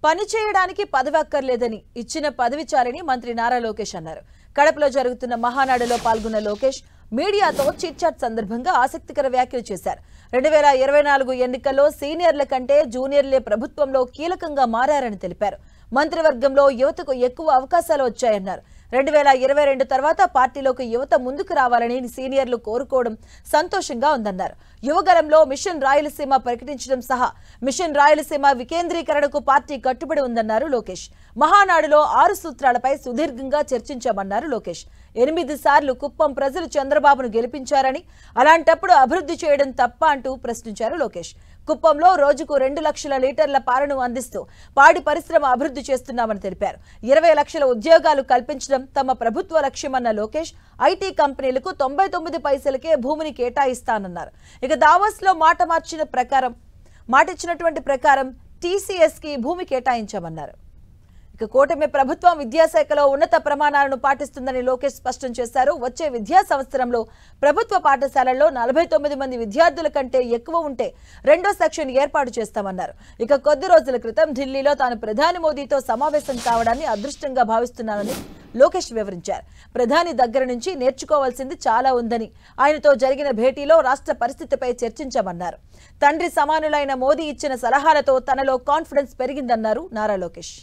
పని చేయడానికి పదవి అక్కర్లేదని ఇచ్చిన పదవి చాలని మంత్రి నారా లోకేష్ అన్నారు. కడపలో జరుగుతున్న మహానాడులో పాల్గొన్న లోకేష్ మీడియాతో చిట్ చాట్ సందర్భంగా ఆసక్తికర వ్యాఖ్యలు చేశారు. 2024 ఎన్నికల్లో సీనియర్ల కంటే జూనియర్లే ప్రభుత్వంలో కీలకంగా మారారని తెలిపారు. మంత్రివర్గంలో యువతకు ఎక్కువ అవకాశాలు వచ్చాయన్నారు. 2022 తర్వాత పార్టీలోకి యువత ముందుకు రావాలని సీనియర్లు కోరుకోవడం సంతోషంగా ఉందన్నారు. యువగలంలో మిషన్ రాయలసీమ ప్రకటించడం సహా మిషన్ రాయలసీమ వికేంద్రీకరణకు పార్టీ కట్టుబడి ఉందన్నారు లోకేష్. మహానాడులో 6 సూత్రాలపై సుదీర్ఘంగా చర్చించామన్నారు లోకేష్. 8 సార్లు కుప్పం ప్రజలు చంద్రబాబును గెలిపించారని, అలాంటప్పుడు అభివృద్ధి చేయడం తప్ప అంటూ ప్రశ్నించారు లోకేష్. కుప్పంలో రోజుకు 2 లక్షల లీటర్ల పాలను అందిస్తూ పాడి పరిశ్రమ అభివృద్ధి చేస్తున్నామని తెలిపారు. 20 లక్షల ఉద్యోగాలు కల్పించడం తమ ప్రభుత్వ లక్ష్యమన్న లోకేష్ ఐటీ కంపెనీలకు 99 పైసలకే భూమిని కేటాయిస్తానన్నారు. ఇక దావోస్ లో మాటిచ్చినటువంటి ప్రకారం టీసీఎస్ కి భూమి కేటాయించామన్నారు. ఇక కూటమి ప్రభుత్వం విద్యాశాఖలో ఉన్నత ప్రమాణాలను పాటిస్తుందని లోకేష్ స్పష్టం చేశారు. వచ్చే విద్యా సంవత్సరంలో ప్రభుత్వ పాఠశాలల్లో 49 మంది విద్యార్థుల కంటే ఎక్కువ ఉంటే 2వ సెక్షన్ ఏర్పాటు చేస్తామన్నారు. ఇక కొద్ది రోజుల క్రితం ఢిల్లీలో తాను ప్రధాని మోదీతో సమావేశం కావడాన్ని అదృష్టంగా భావిస్తున్నానని లోకేష్ వివరించారు. ప్రధాని దగ్గర నుంచి నేర్చుకోవాల్సింది చాలా ఉందని, ఆయనతో జరిగిన భేటీలో రాష్ట్ర పరిస్థితిపై చర్చించామన్నారు. తండ్రి సమానులైన మోదీ ఇచ్చిన సలహాలతో తనలో కాన్ఫిడెన్స్ పెరిగిందన్నారు నారా లోకేష్.